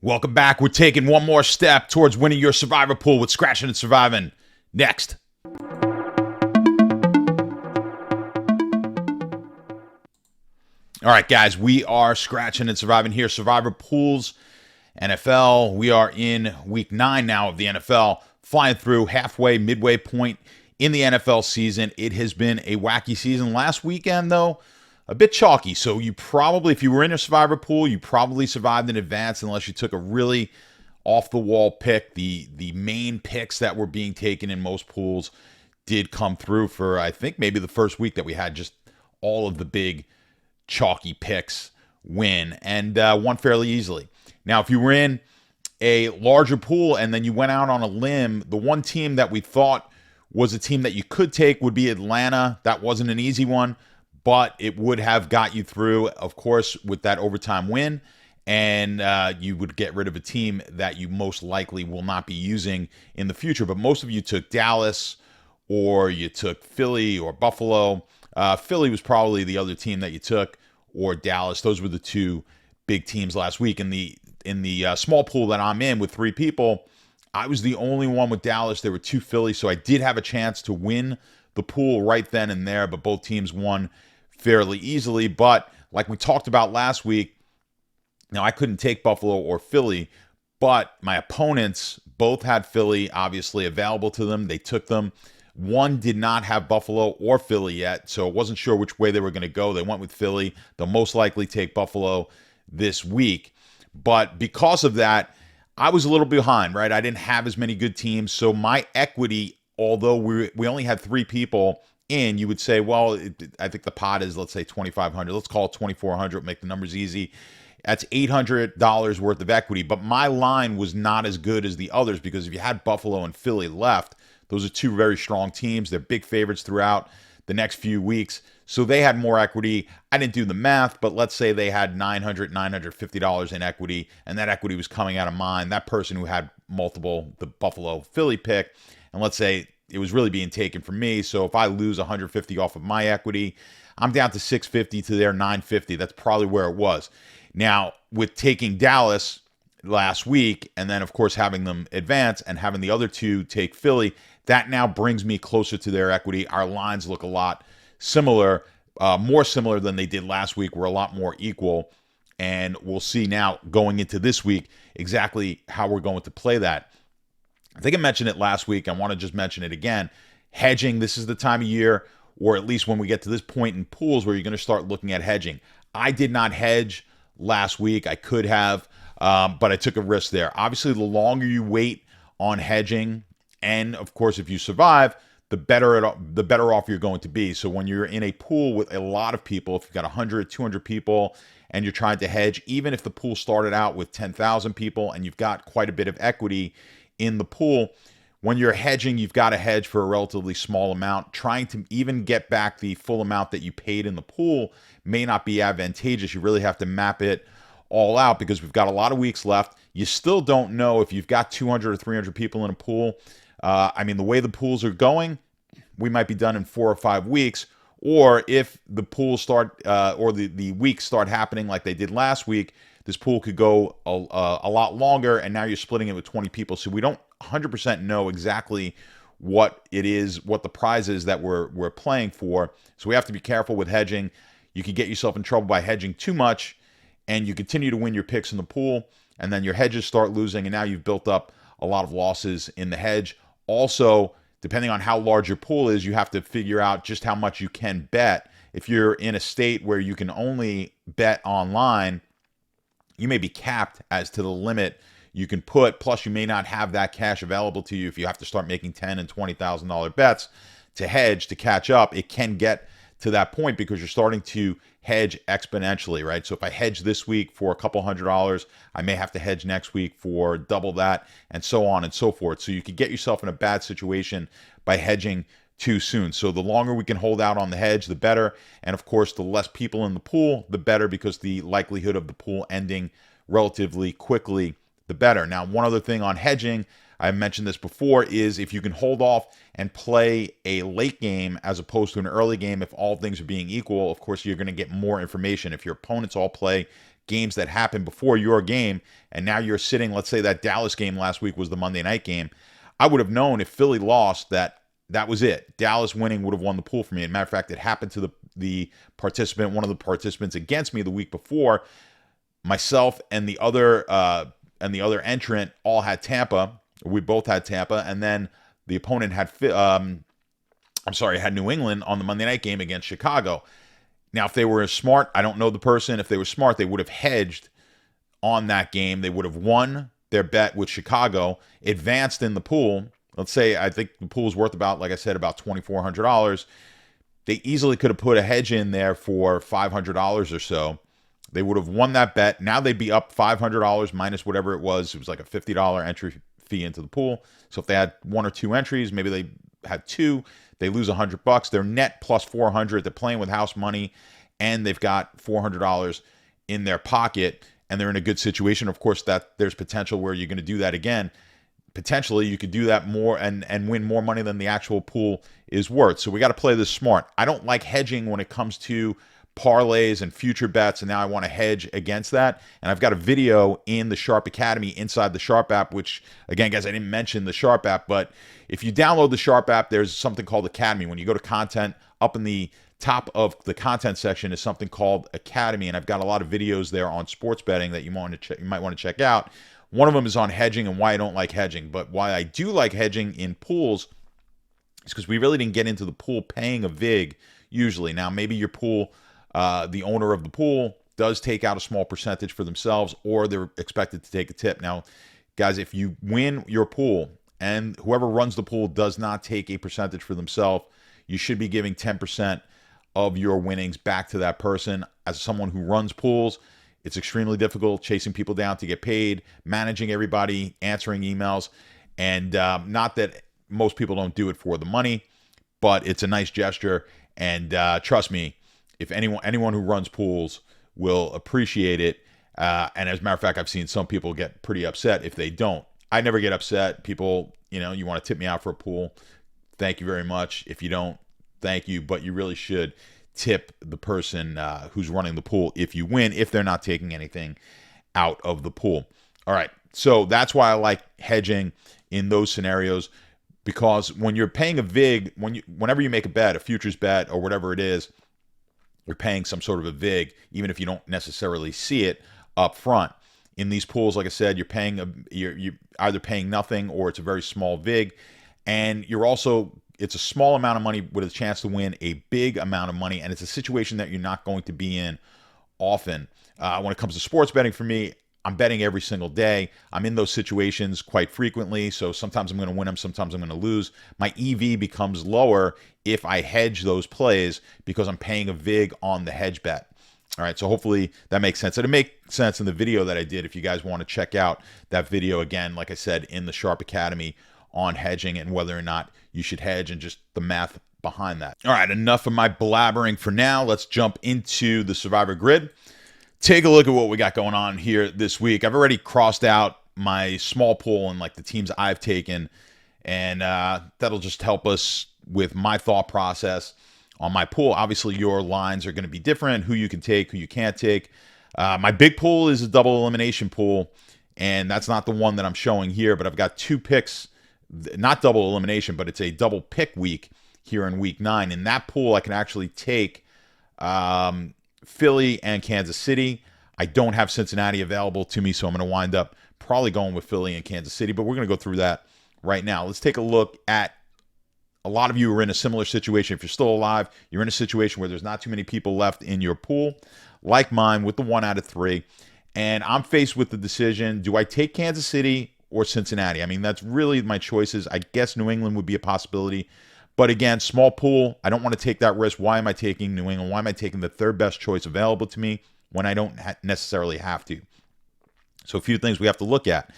Welcome back. We're taking one more step towards winning your Survivor pool with Scratchin and Survivin. Next. All right, guys, we are Scratchin and Survivin here. Survivor pools, NFL. We are in week 9 now of the NFL, flying through halfway, midway point in the NFL season. It has been a wacky season. Last weekend, though, a bit chalky. So you probably, if you were in a Survivor pool, you probably survived in advance unless you took a really off-the-wall pick. The main picks that were being taken in most pools did come through for, I think, maybe the first week that we had just all of the big chalky picks win, and won fairly easily. Now, if you were in a larger pool and then you went out on a limb, the one team that we thought was a team that you could take would be Atlanta. That wasn't an easy one, but it would have got you through, of course, with that overtime win, and you would get rid of a team that you most likely will not be using in the future. But most of you took Dallas, or you took Philly or Buffalo. Philly was probably the other team that you took, or Dallas. Those were the two big teams last week. In the small pool that I'm in with 3 people, I was the only one with Dallas. There were 2 Philly, so I did have a chance to win the pool right then and there, but both teams won fairly easily. But like we talked about last week, now I couldn't take Buffalo or Philly, but my opponents both had Philly obviously available to them. They took them. One did not have Buffalo or Philly yet, so wasn't sure which way they were going to go. They went with Philly. They'll most likely take Buffalo this week. But because of that, I was a little behind, right? I didn't have as many good teams. So my equity, although we only had 3 people in, you would say, well, I think the pot is, let's say, $2,500. Let's call it $2,400, make the numbers easy. That's $800 worth of equity. But my line was not as good as the others, because if you had Buffalo and Philly left, those are 2 very strong teams. They're big favorites throughout the next few weeks. So they had more equity. I didn't do the math, but let's say they had $950 in equity, and that equity was coming out of mine. That person who had multiple, the Buffalo Philly pick, and let's say it was really being taken from me. So if I lose $150 off of my equity, I'm down to $650 to their $950. That's probably where it was. Now, with taking Dallas last week, and then, of course, having them advance and having the other 2 take Philly, that now brings me closer to their equity. Our lines look a lot similar, more similar than they did last week. We're a lot more equal, and we'll see now going into this week exactly how we're going to play that. I think I mentioned it last week. I want to just mention it again. Hedging, this is the time of year, or at least when we get to this point in pools, where you're going to start looking at hedging. I did not hedge last week. I could have, but I took a risk there. Obviously, the longer you wait on hedging, and of course, if you survive, the better off you're going to be. So when you're in a pool with a lot of people, if you've got 100, 200 people, and you're trying to hedge, even if the pool started out with 10,000 people and you've got quite a bit of equity in the pool, when you're hedging, you've got to hedge for a relatively small amount. Trying to even get back the full amount that you paid in the pool may not be advantageous. You really have to map it all out, because we've got a lot of weeks left. You still don't know if you've got 200 or 300 people in a pool. I mean, the way the pools are going, we might be done in 4 or 5 weeks. Or if the pools start, or the weeks start happening like they did last week, this pool could go a lot longer, and now you're splitting it with 20 people. So we don't 100% know exactly what it is, what the prize is that we're playing for. So we have to be careful with hedging. You can get yourself in trouble by hedging too much, and you continue to win your picks in the pool, and then your hedges start losing, and now you've built up a lot of losses in the hedge. Also, depending on how large your pool is, you have to figure out just how much you can bet. If you're in a state where you can only bet online, you may be capped as to the limit you can put. Plus, you may not have that cash available to you if you have to start making $10,000 and $20,000 bets to hedge to catch up. It can get to that point because you're starting to hedge exponentially, right? So if I hedge this week for a couple $100, I may have to hedge next week for double that, and so on and so forth. So you could get yourself in a bad situation by hedging too soon. So the longer we can hold out on the hedge, the better. And of course, the less people in the pool, the better, because the likelihood of the pool ending relatively quickly, the better. Now, one other thing on hedging, I mentioned this before, is if you can hold off and play a late game as opposed to an early game, if all things are being equal, of course, you're going to get more information. If your opponents all play games that happened before your game, and now you're sitting, let's say that Dallas game last week was the Monday night game. I would have known if Philly lost that was it. Dallas winning would have won the pool for me. As a matter of fact, it happened to the participant, one of the participants against me the week before. Myself and the other entrant all had Tampa. We both had Tampa, and then the opponent had had New England on the Monday night game against Chicago. Now, if they were smart, I don't know the person. If they were smart, they would have hedged on that game. They would have won their bet with Chicago, advanced in the pool. Let's say I think the pool is worth about, like I said, about $2,400. They easily could have put a hedge in there for $500 or so. They would have won that bet. Now they'd be up $500 minus whatever it was. It was like a $50 entry fee into the pool. So if they had one or two entries, maybe they had two, they lose $100. They're net plus $400. They're playing with house money, and they've got $400 in their pocket, and they're in a good situation. Of course, that there's potential where you're going to do that again. Potentially, you could do that more and win more money than the actual pool is worth. So we got to play this smart. I don't like hedging when it comes to parlays and future bets, and now I want to hedge against that. And I've got a video in the Sharp Academy inside the Sharp app, which, again, guys, I didn't mention the Sharp app, but if you download the Sharp app, there's something called Academy. When you go to content, up in the top of the content section is something called Academy, and I've got a lot of videos there on sports betting that you might want to check out. One of them is on hedging and why I don't like hedging, but why I do like hedging in pools is because we really didn't get into the pool paying a vig usually. Now, maybe your pool, the owner of the pool does take out a small percentage for themselves, or they're expected to take a tip. Now, guys, if you win your pool and whoever runs the pool does not take a percentage for themselves, you should be giving 10% of your winnings back to that person. As someone who runs pools, it's extremely difficult chasing people down to get paid, managing everybody, answering emails, and not that most people don't do it for the money, but it's a nice gesture. And trust me, if anyone who runs pools will appreciate it. And as a matter of fact, I've seen some people get pretty upset if they don't. I never get upset. People, you want to tip me out for a pool. Thank you very much. If you don't, thank you. But you really should tip the person who's running the pool if you win, if they're not taking anything out of the pool. All right. So that's why I like hedging in those scenarios, because when you're paying a vig, whenever you make a bet, a futures bet or whatever it is, you're paying some sort of a vig, even if you don't necessarily see it up front. In these pools, like I said, you're either paying nothing or it's a very small vig, and it's a small amount of money with a chance to win a big amount of money, and it's a situation that you're not going to be in often. When it comes to sports betting, for me, I'm betting every single day. I'm in those situations quite frequently, so sometimes I'm going to win them, sometimes I'm going to lose. My EV becomes lower if I hedge those plays because I'm paying a vig on the hedge bet. All right, so hopefully that makes sense. It'll make sense in the video that I did. If you guys want to check out that video, again, like I said, in the Sharp Academy on hedging and whether or not you should hedge and just the math behind that. All right, enough of my blabbering for now. Let's jump into the Survivor Grid. Take a look at what we got going on here this week. I've already crossed out my small pool and like the teams I've taken, and that'll just help us with my thought process on my pool. Obviously, your lines are going to be different, who you can take, who you can't take. My big pool is a double elimination pool, and that's not the one that I'm showing here, but I've got two picks, not double elimination, but it's a double pick week here in week 9. In that pool, I can actually take Philly and Kansas City. I don't have Cincinnati available to me, so I'm going to wind up probably going with Philly and Kansas City, but we're going to go through that right now. Let's take a look at, a lot of you are in a similar situation. If you're still alive, you're in a situation where there's not too many people left in your pool, like mine with the 1 out of 3. And I'm faced with the decision, do I take Kansas City or Cincinnati? I mean, that's really my choices. I guess New England would be a possibility. But again, small pool, I don't want to take that risk. Why am I taking New England? Why am I taking the third best choice available to me when I don't necessarily have to? So a few things we have to look at.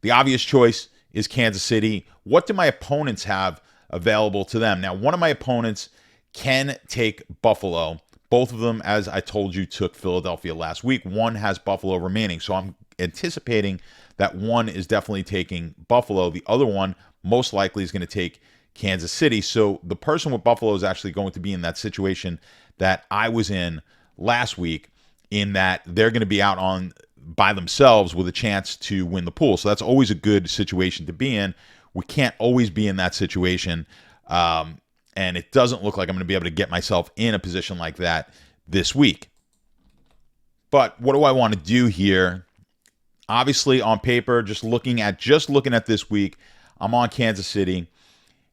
The obvious choice is Kansas City. What do my opponents have available to them? Now, one of my opponents can take Buffalo. Both of them, as I told you, took Philadelphia last week. One has Buffalo remaining. So I'm anticipating that one is definitely taking Buffalo. The other one most likely is going to take Kansas City. So the person with Buffalo is actually going to be in that situation that I was in last week. in that they're going to be out on by themselves with a chance to win the pool. So that's always a good situation to be in. We can't always be in that situation. And it doesn't look like I'm going to be able to get myself in a position like that this week. But what do I want to do here? Obviously, on paper, just looking at this week, I'm on Kansas City.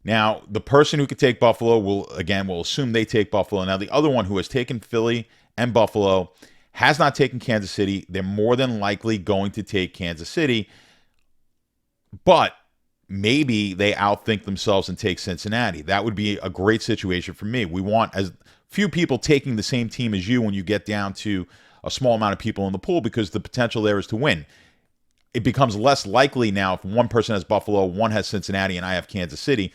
Now, the person who could take Buffalo will assume they take Buffalo. Now, the other one who has taken Philly and Buffalo has not taken Kansas City. They're more than likely going to take Kansas City, but maybe they outthink themselves and take Cincinnati. That would be a great situation for me. We want as few people taking the same team as you when you get down to a small amount of people in the pool, because the potential there is to win. It becomes less likely now if one person has Buffalo, one has Cincinnati, and I have Kansas City.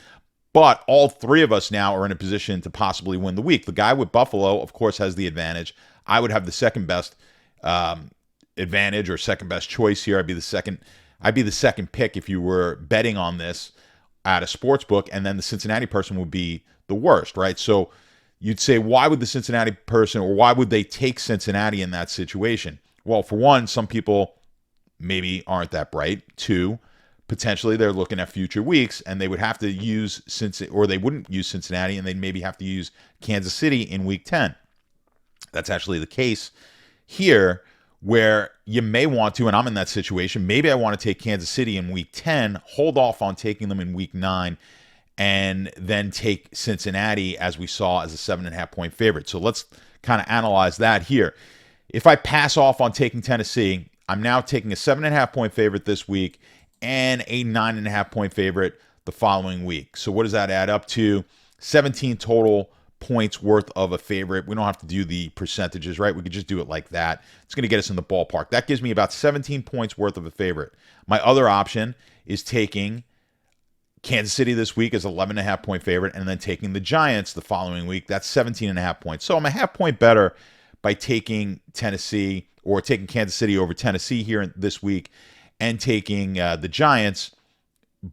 But all three of us now are in a position to possibly win the week. The guy with Buffalo, of course, has the advantage. I would have the second best advantage or second best choice here. I'd be the second pick if you were betting on this at a sports book, and then the Cincinnati person would be the worst, right? So you'd say, why would the Cincinnati person, or why would they take Cincinnati in that situation? Well, for one, some people maybe aren't that bright. Two, potentially they're looking at future weeks and they would have to use they wouldn't use Cincinnati, and they'd maybe have to use Kansas City in week 10. That's actually the case here, where you may want to, and I'm in that situation, maybe I want to take Kansas City in week 10, hold off on taking them in week 9, and then take Cincinnati, as we saw, as a 7.5-point favorite. So let's kind of analyze that here. If I pass off on taking Tennessee, I'm now taking a 7.5-point favorite this week and a 9.5-point favorite the following week. So what does that add up to? 17 total points worth of a favorite. We don't have to do the percentages, right? We could just do it like that. It's going to get us in the ballpark. That gives me about 17 points worth of a favorite. My other option is taking Kansas City this week as 11.5-point favorite, and then taking the Giants the following week. That's 17.5 points. So I'm a half point better by taking Tennessee, or taking Kansas City over Tennessee here this week, and taking the Giants,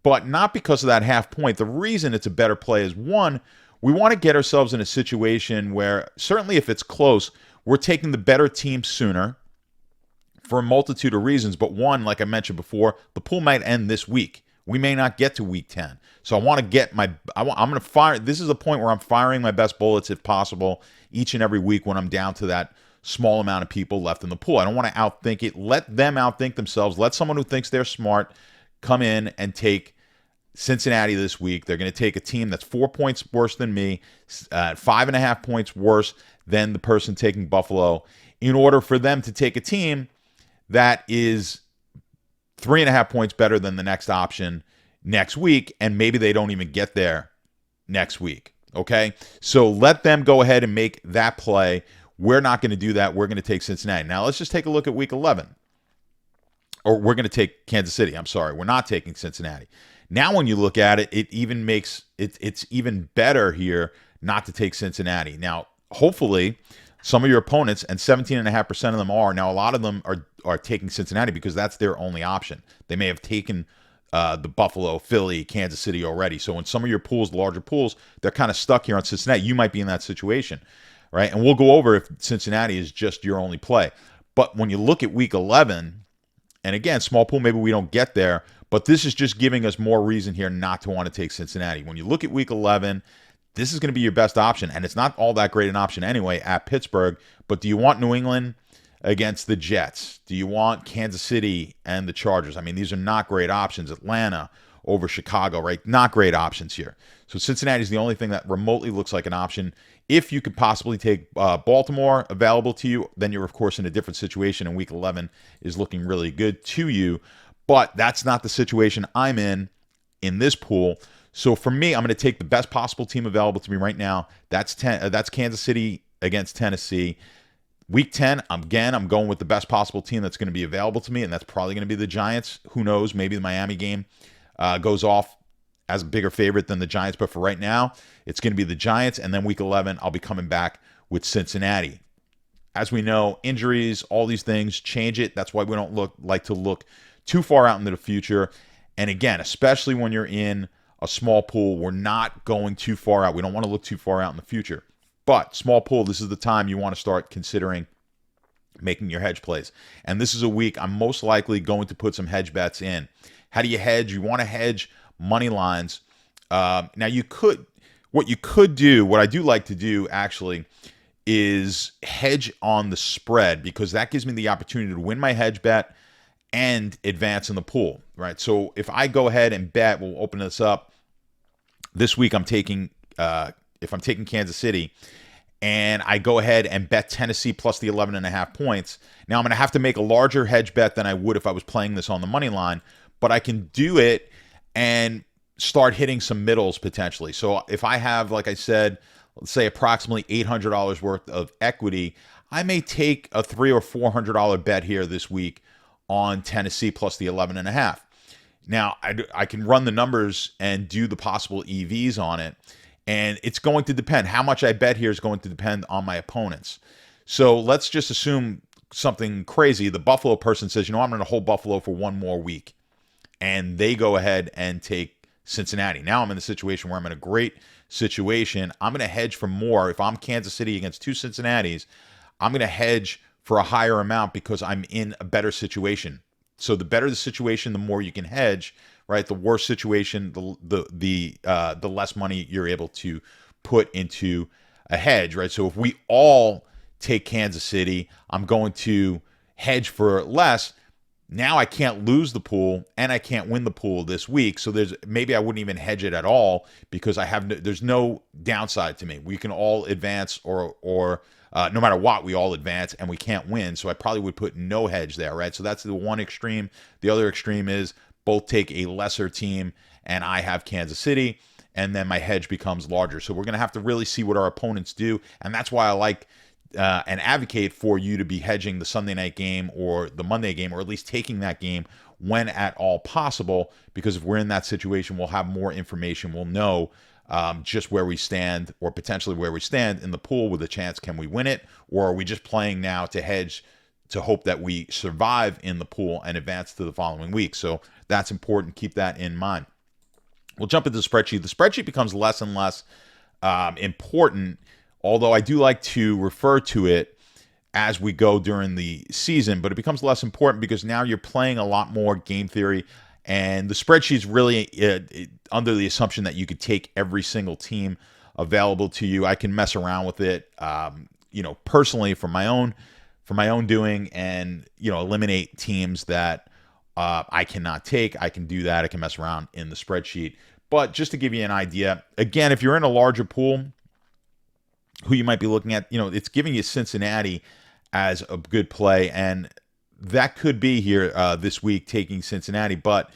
but not because of that half point. The reason it's a better play is, one, we want to get ourselves in a situation where, certainly if it's close, we're taking the better team sooner for a multitude of reasons. But one, like I mentioned before, the pool might end this week. We may not get to week 10. So I want to get I'm going to fire. This is a point where I'm firing my best bullets if possible each and every week when I'm down to that small amount of people left in the pool. I don't want to outthink it. Let them outthink themselves. Let someone who thinks they're smart come in and take Cincinnati this week. They're going to take a team that's 4 points worse than me, 5.5 points worse than the person taking Buffalo, in order for them to take a team that is 3.5 points better than the next option next week, and maybe they don't even get there next week. Okay? So let them go ahead and make that play. We're not going to do that. We're going to take Cincinnati. Now, let's just take a look at week 11. Or we're going to take Kansas City. I'm sorry. We're not taking Cincinnati. Now, when you look at it, it even makes it's even better here not to take Cincinnati. Now, hopefully, some of your opponents, and 17.5% of them are, now a lot of them are taking Cincinnati because that's their only option. They may have taken the Buffalo, Philly, Kansas City already. So in some of your pools, larger pools, they're kind of stuck here on Cincinnati. You might be in that situation, right? And we'll go over if Cincinnati is just your only play. But when you look at week 11, and again, small pool, maybe we don't get there, but this is just giving us more reason here not to want to take Cincinnati. When you look at week 11, this is going to be your best option, and it's not all that great an option anyway at Pittsburgh. But do you want New England against the Jets? Do you want Kansas City and the Chargers? I mean, these are not great options. Atlanta over Chicago, right? Not great options here. So Cincinnati is the only thing that remotely looks like an option. If you could possibly take Baltimore available to you, then you're, of course, in a different situation, and week 11 is looking really good to you. But that's not the situation I'm in this pool. So for me, I'm going to take the best possible team available to me right now. That's Kansas City against Tennessee. Week 10, I'm going with the best possible team that's going to be available to me, and that's probably going to be the Giants. Who knows? Maybe the Miami game goes off as a bigger favorite than the Giants, but for right now, it's going to be the Giants, and then week 11, I'll be coming back with Cincinnati. As we know, injuries, all these things change it. That's why we don't like to look too far out into the future. And again, especially when you're in a small pool, we're not going too far out. We don't want to look too far out in the future. But small pool, this is the time you want to start considering making your hedge plays. And this is a week I'm most likely going to put some hedge bets in. How do you hedge? You want to hedge money lines. Now what I do like to do actually is hedge on the spread, because that gives me the opportunity to win my hedge bet and advance in the pool, right? So if I go ahead and bet, we'll open this up. This week I'm taking, if I'm taking Kansas City, and I go ahead and bet Tennessee plus the 11.5 points. Now I'm going to have to make a larger hedge bet than I would if I was playing this on the money line, but I can do it and start hitting some middles potentially. So if I have, like I said, let's say approximately $800 worth of equity, I may take a $300 or $400 bet here this week on Tennessee plus the 11.5. Now I can run the numbers and do the possible EVs on it. And it's going to depend. How much I bet here is going to depend on my opponents. So let's just assume something crazy. The Buffalo person says, I'm going to hold Buffalo for one more week. And they go ahead and take Cincinnati. Now I'm in a situation where I'm in a great situation. I'm going to hedge for more. If I'm Kansas City against two Cincinnatis, I'm going to hedge for a higher amount because I'm in a better situation. So the better the situation, the more you can hedge. Right, the worse situation, the less money you're able to put into a hedge. Right, so if we all take Kansas City, I'm going to hedge for less. Now I can't lose the pool and I can't win the pool this week. So maybe I wouldn't even hedge it at all because there's no downside to me. We can all advance, or no matter what, we all advance and we can't win. So I probably would put no hedge there. Right, so that's the one extreme. The other extreme is both take a lesser team, and I have Kansas City, and then my hedge becomes larger. So we're going to have to really see what our opponents do, and that's why I like and advocate for you to be hedging the Sunday night game or the Monday game, or at least taking that game when at all possible, because if we're in that situation, we'll have more information. We'll know just where we stand, or potentially where we stand in the pool with a chance, can we win it, or are we just playing now to hedge to hope that we survive in the pool and advance to the following week. So that's important. Keep that in mind. We'll jump into the spreadsheet. The spreadsheet becomes less and less important, although I do like to refer to it as we go during the season, but it becomes less important because now you're playing a lot more game theory, and the spreadsheet is really under the assumption that you could take every single team available to you. I can mess around with it, personally for my own doing, and eliminate teams that I cannot take. I can do that. I can mess around in the spreadsheet. But just to give you an idea, again, if you're in a larger pool, who you might be looking at, it's giving you Cincinnati as a good play, and that could be here this week, taking Cincinnati. But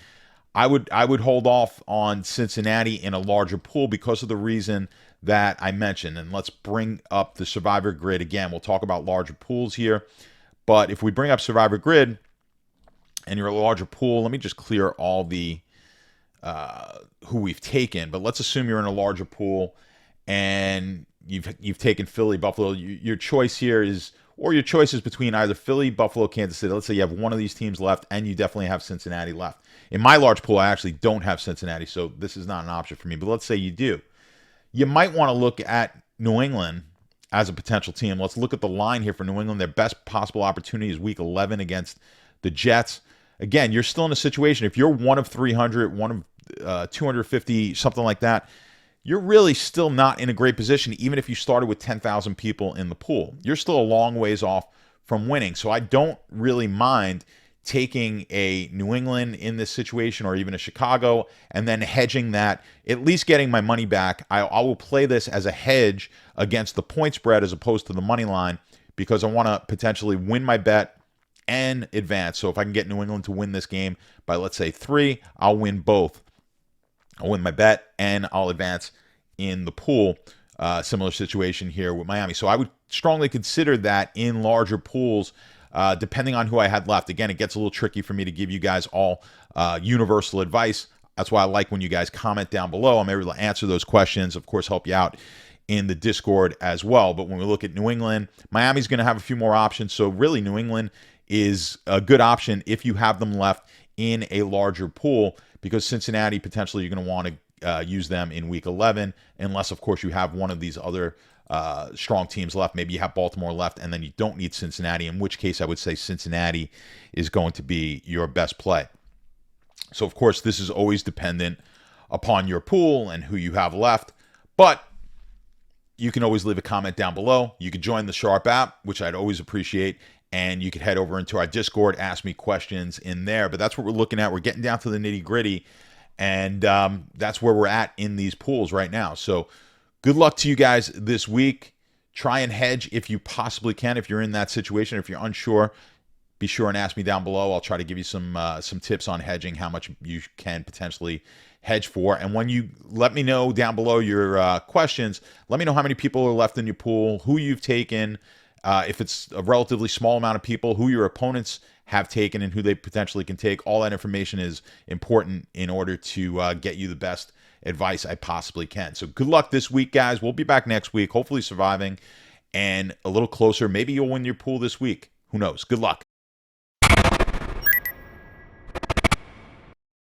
I would hold off on Cincinnati in a larger pool because of the reason that I mentioned. And let's bring up the Survivor Grid again. We'll talk about larger pools here. But if we bring up Survivor Grid and you're a larger pool, let me just clear all the who we've taken. But let's assume you're in a larger pool and you've taken Philly, Buffalo. Your choice here is, or your choice is between either Philly, Buffalo, Kansas City. Let's say you have one of these teams left, and you definitely have Cincinnati left. In my large pool, I actually don't have Cincinnati, so this is not an option for me. But let's say you do. You might want to look at New England as a potential team. Let's look at the line here for New England. Their best possible opportunity is Week 11 against the Jets. Again, you're still in a situation, if you're one of 300, one of 250, something like that, you're really still not in a great position, even if you started with 10,000 people in the pool. You're still a long ways off from winning. So I don't really mind taking a New England in this situation, or even a Chicago, and then hedging that, at least getting my money back. I will play this as a hedge against the point spread as opposed to the money line, because I want to potentially win my bet and advance. So if I can get New England to win this game by, let's say, 3, I'll win both. I'll win my bet and I'll advance in the pool. Similar situation here with Miami. So I would strongly consider that in larger pools, depending on who I had left. Again, it gets a little tricky for me to give you guys all universal advice. That's why I like when you guys comment down below. I'm able to answer those questions, of course, help you out in the Discord as well. But when we look at New England, Miami's going to have a few more options. So really, New England is a good option if you have them left in a larger pool, because Cincinnati, potentially you're going to want to use them in Week 11, unless, of course, you have one of these other strong teams left. Maybe you have Baltimore left, and then you don't need Cincinnati, in which case I would say Cincinnati is going to be your best play. So, of course, this is always dependent upon your pool and who you have left, but you can always leave a comment down below. You could join the Sharp app, which I'd always appreciate, and you could head over into our Discord, ask me questions in there. But that's what we're looking at. We're getting down to the nitty-gritty, and that's where we're at in these pools right now. So good luck to you guys this week. Try and hedge if you possibly can. If you're in that situation, if you're unsure, be sure and ask me down below. I'll try to give you some tips on hedging, how much you can potentially hedge for. And when you let me know down below your questions, let me know how many people are left in your pool, who you've taken, if it's a relatively small amount of people, who your opponents have taken and who they potentially can take. All that information is important in order to get you the best advice I possibly can. So good luck this week, guys. We'll be back next week, hopefully surviving and a little closer. Maybe you'll win your pool this week. Who knows? Good luck.